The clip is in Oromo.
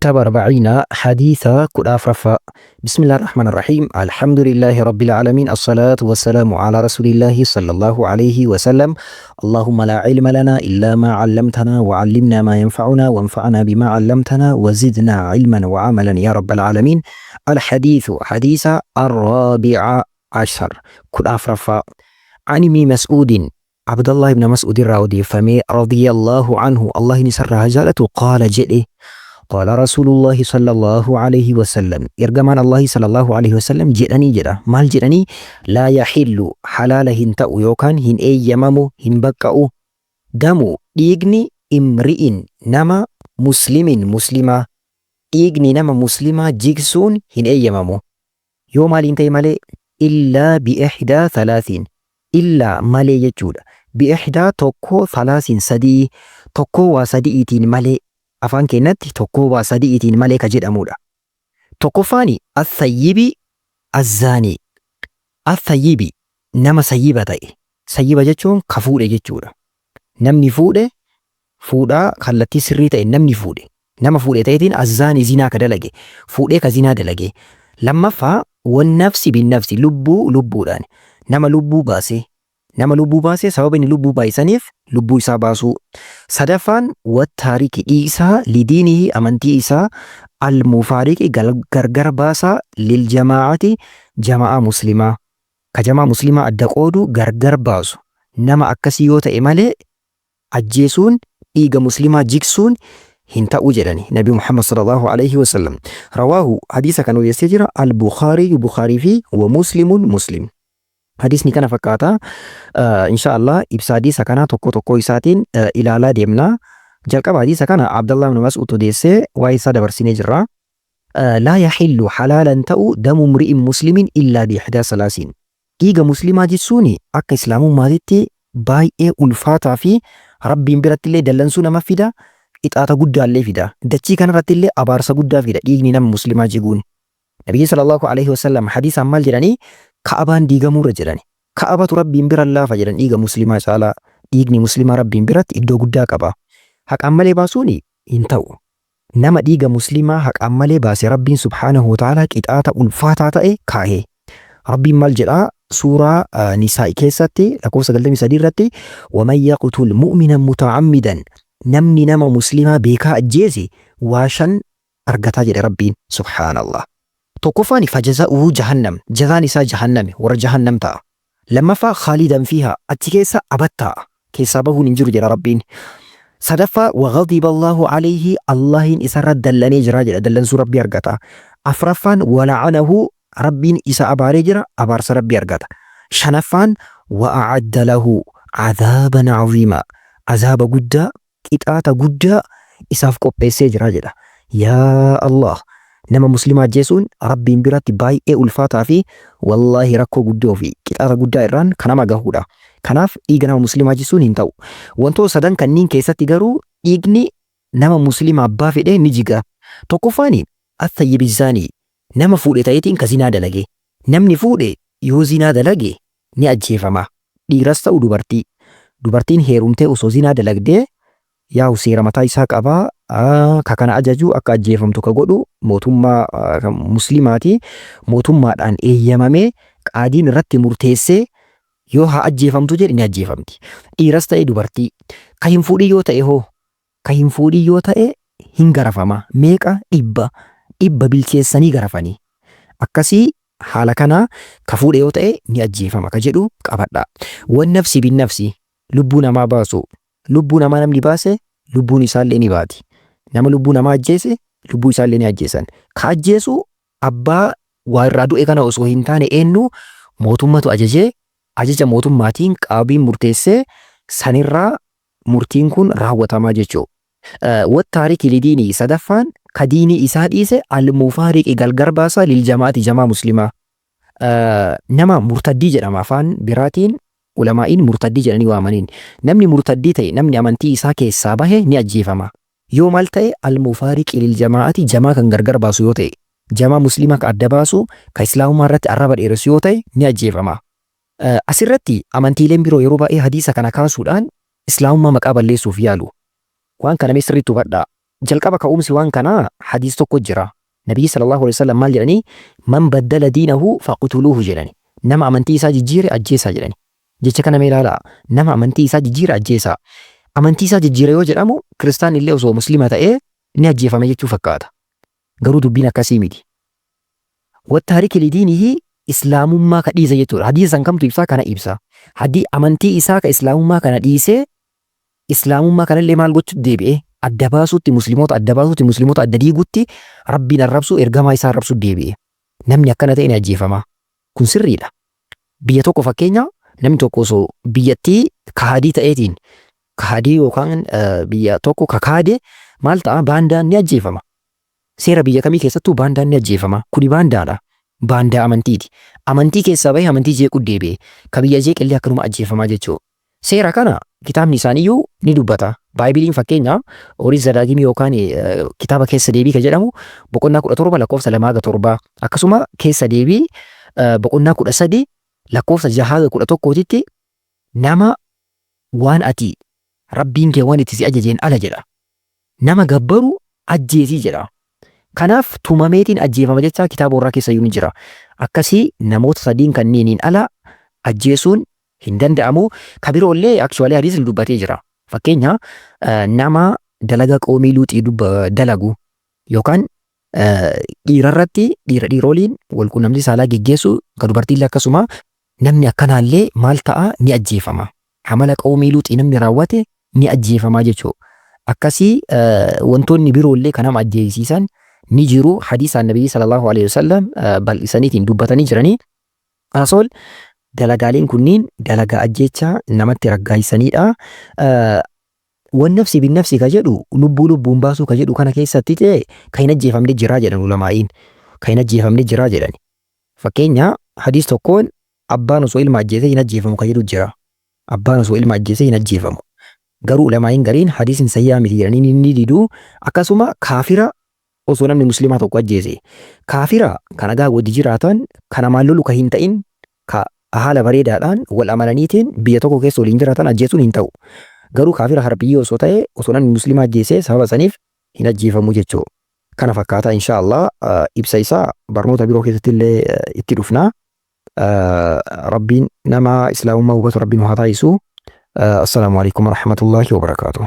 كتاب 40 حديث كداف رفا. بسم الله الرحمن الرحيم. الحمد لله رب العالمين، الصلاة والسلام على رسول الله صلى الله عليه وسلم. اللهم لا علم لنا إلا ما علمتنا، وعلمنا ما ينفعنا، وانفعنا بما علمتنا، وزدنا علما وعملا يا رب العالمين. الحديث حديث 14 كداف رفا. عن ابن مسعود عبد الله بن مسعود الراودي فمي رضي الله عنه، الله نسر جالته، قال جئ قال رسول الله صلى الله عليه وسلم، إرجمان الله صلى الله عليه وسلم جئني جدا مال جئني لا يحل حلال هنتأو يوكان هن أي يمامو هن بكأو دمو إيجني امرئ نما مسلمة إيجني نما مسلمة جيكسون هن أي يمامو يوم الانتي مالي إلا بإحدى ثلاثين، إلا مالي يجود بإحدى توكو ثلاثين سدي توكو وسدي إتين مالي afaan keenyatti tokko waa sadi'itiin malee ka jedhamudha. Tokkoffaani athayyibi azzaanii. Athayyibi nama sayyiba ta'e. Sayyiba jechuun ka fuudhe jechuudha. Namni fuudhe fuudhaa kallattii sirrii ta'e namni fuudhe. Nama fuudhe ta'etiin azzaanii zinaa ka dalage. Fuudhee ka zinaa dalage. Lammaffaa wan nafsi bin nafsi lubbuu lubbuudhaan. Nama lubbuu baasee. Nama lubbuu baasee sababa inni lubbuu baay'isaniif lubbuu isaa baasuu. Sadaffaan wattaariki dhiisaa lidiinii amantii isaa almufaariqi gargar baasaa liljamaa'ati jama'aa muslimaa. Ka jama'aa muslimaa adda qoodu gargar baasu. Nama akkasii yoo ta'e malee ajjeesuun dhiiga muslimaa jigsuun hin ta'u jedhani Nabi Muhammad sallallahu alaihi wasallam. Rawaahu hadiisa kan odeessee jira Bukhaarii fi wa Muslimun Muslim. Hadisni kana fakkaata. Inshaallah ibsa hadiisa kana tokko tokko isaatiin ilaalaa deemna. Jalqaba hadiisa kana Abdullah ibn Mas'ud odeessee waa'ee isaa dabarsinee jirra. Laa yaxillu halaalan ta'u damu mri'in muslimin illaa biihdaa salaasiin. Dhiiga muslimaa jechuun akka islaamummaatitti baay'ee ulfaataa fi rabbiin biratti illee dallansuu nama fida, qixaata guddaallee fida. Dachii kanarratti illee abaarsa guddaa fida dhiigni nama muslimaa jiguun. Nabiyyi sallallahu alaihi wasallam hadiisaan maal jedhanii? Ka'abaan diigamuurra jedhani. Ka'abatu rabbiin bira laafa jedhan dhiiga muslimaa caalaa. Dhiigni muslimaa rabbiin biratti iddoo guddaa qaba. Haqaan malee baasuun hin ta'u. Nama dhiiga muslimaa haqaan malee baase rabbiin subhaanahu wa ta'ala qixaata ulfaataa ta'e kaa'ee. Rabbiin maal jedhaa suuraa Nisaa'i keessatti lakkoofsa 93 irratti waman yaqtul mu'minan muta'ammidan, namni nama muslimaa beekaa ajjeese waa 5 argataa jedhe rabbiin subhaanallah. Tokkoffaan fajaza'uu jahannam, jazaan isaa jahanname warra jahannam ta'a. Lammaffaa khaalidan fiihaa, achi keessa abattaa keessaa bahuun hin jiru jedha rabbiin. Sadaffaa waghadiba Allahu alayhi, Allahin isarra dallanee jira jedha, dallansuu rabbii argata. Afraffaan wala'anahu, rabbiin isa abaaree jira, abaarsa rabbii argata. Shanaffaan wa'acadda lahu cadaaban caziimaa, azaaba guddaa qixaata guddaa isaaf qopheessee jira jedha. Yaa Allah, nama muslimaa ajjeesuun rabbiin biratti baay'ee ulfaataa fi wallaahi rakkoo guddoo fi qixaata guddaa irraan kan nama gahudha. Kanaaf dhiiga nama muslimaa ajjeesuun hin ta'u. Wantoota sadan kanniin keessatti garuu dhiigni nama muslimaa abbaa fedhee ni jiga. Tokkoffaani athayyibizaanii, nama fuudhe ta'eetiin ka zinaa dalage. Namni fuudhe yoo zinaa dalage ni ajjeefama. Dhiiras ta'u dubartii. Dubartiin heerumtee osoo zinaa dalagdee yaa seera mataa isaa qabaa. Ka kana ajaju akka ajjeefamtu ka godhu mootummaa muslimaati. Mootummaadhaan eeyyamamee qaadiin irratti murteessee yoo haa ajjeefamtu jedhe ni ajjeefamti. Dhiiras ta'e dubartii. Ka hin fuudhin yoo ta'e hoo? Ka hin fuudhin yoo ta'e hin garafama. Meeqa? Dhibba bilcheessanii garafanii. Akkasii haala kanaa ka fuudhe yoo ta'e ni ajjeefama ka jedhu qabadha. Wan nafsi bin nafsi, lubbuu namaa baasu. Lubbuu namaa namni baase lubbuun isaallee ni baati. Nama lubbuu namaa ajjeese lubbuu isaallee ni ajjeesan. Ka ajjeesu abbaa waa irraa du'e kana osoo hin taane eenyu mootummatu ajajee, ajaja mootummaatiin qaabiin murteessee sanirraa murtiin kun raawwatamaa jechuudha. Wattaariki lidiinii, sadaffaan ka diinii isaa dhiise almufaariqi gargar baasaa liljamaati jamaa muslimaa. Nama murtaddii jedhama afaan biraatiin. Ulamaa'iin murtaddii jedhanii waamaniin. Namni murtaddii ta'e, namni amantii isaa keessaa bahe ni ajjeefama. Yoo maal ta'e almufaariqi liljamaa'ati, jamaa kan gargar baasu yoo ta'e, jamaa muslimaa ka adda baasu, ka islaamummaa irratti arraba dheeressu yoo ta'e ni ajjeefama. Asirratti amantiileen biroo yeroo baay'ee hadiisa kana kaasuudhaan islaamummaa maqaa balleessuuf yaalu. Waan kana mee sirriitti hubadhaa. jalqaba ka'umsi waan kanaa hadiis tokko jira. Nabii sallallahu alaihi wasallam maal jedhanii man baddala diinahu faqtuluuhu jedhani. Nama amantii isaa jijjiire ajjeesaa jedhani. Jecha kana mee ilaalaa. Nama amantii isaa jijjiire ajjeesaa. Amantii isaa jijjiire yoo jedhamu kiristaan illee osoo muslima ta'ee ni ajjeefame jechuu fakkaata. Garuu dubbiin akkasii miti. Wattaariki lidiinihi islaamummaa ka dhiise jechuudha. Hadiisa san kamtu ibsaa kana ibsa. Haddii amantii isaa ka islaamummaa kana dhiisee islaamummaa kanallee maal gochuutti deebi'ee adda baasuutti musliimoota adda diiguutti rabbiin arrabsu ergamaa isaa arrabsuutti deebi'e. Namni akkana ta'e ni ajjeefama. Kun sirriidha. Biyya tokko fakkeenya namni tokko osoo biyyattii kaadii ta'eetiin kaadii yookaan biyya tokko kakaade maal ta'a baandaan ni ajjeefama. Seera biyya kamii keessattuu baandaan ni ajjeefama. Kuni baandaadha. Baandaa amantiiti. Amantii keessaa bahee amantii jeequu deebi'e. Ka biyya jeeqillee akkanuma ajjeefamaa jechuudha. Seera kana kitaabni isaaniiyyuu ni dubbata. Baaybiliin fakkeenya Oriit Zadaagimii yookaan kitaaba keessa deebii ka jedhamu boqonnaa 17 lakkoofsa 2-7 akkasuma keessa deebii boqonnaa 13 lakkoofsa 6-11tti nama waan ati rabbiin kee waan itti si ajajeen ala jedha. Nama gabbaru ajjeesii jedha. Kanaaf tumameetiin ajjeefama jecha kitaaba warraa keessa ni jira. Akkasii namoota sadiin kanneeniin ala ajjeesuun hin danda'amu. Kabiroollee aksuwaalee hadiisni dubbatee jira. Fakkeenya nama dalaga qoomii luuxii dalagu yookaan dhiirarratti dhiiroliin walquunnamtii saalaa geggeessu kan dubartiillee akkasuma namni akkanaallee maal ta'a ni ajjeefama. Amala qoomii luuxii namni raawwate ni ajjeefama jechuudha. Akkasii wantoonni biroollee kan nama ajjeesisan ni jiru. Hadiisaan Nabii sallallahu alaihi wasallam bal'isaniitiin dubbatanii jiranii. Asol dalagaaleen kunniin dalagaa ajjechaa namatti raggaa'isanidha. Wan nafsi bin nafsi ka jedhu lubbuun baasuu ka jedhu kana keessatti ta'e kan hin ajjeefamne jiraa jedhan ulamaa'iin. Kan hin ajjeefamne jiraa jedhan. Fakkeenya hadiis tokkoon abbaan osoo ilma ajjeesee hin ajjeefamu ka jedhu jira. Abbaan osoo ilma ajjeesee hin ajjeefamu. Garuu ulamaa'iin gariin hadiisni sayyaa miti jedhanii ni diduu. Akkasuma kaafira osoo namni muslimaa tokko ajjeese. Kaafira kan nagaa wajji jiraatan kana maal lolu ka hin ta'in ka haala bareedaadhaan wal amananiitiin biyya tokko keessa waliin jiraatan ajjeesuun hin ta'u. Garuu kaafira harbiyyii osoo ta'e osoo namni muslimaa ajjeese sababa saniif hin ajjeefamu jechuudha. Kana fakkaata inshaallah ibsa isaa barnoota biroo keessatti illee itti dhufna. Rabbiin nama islaamummaa hubatu rabbiin haa taasisu. Assalaamu alaikum warahmatullahi wabarakatuh.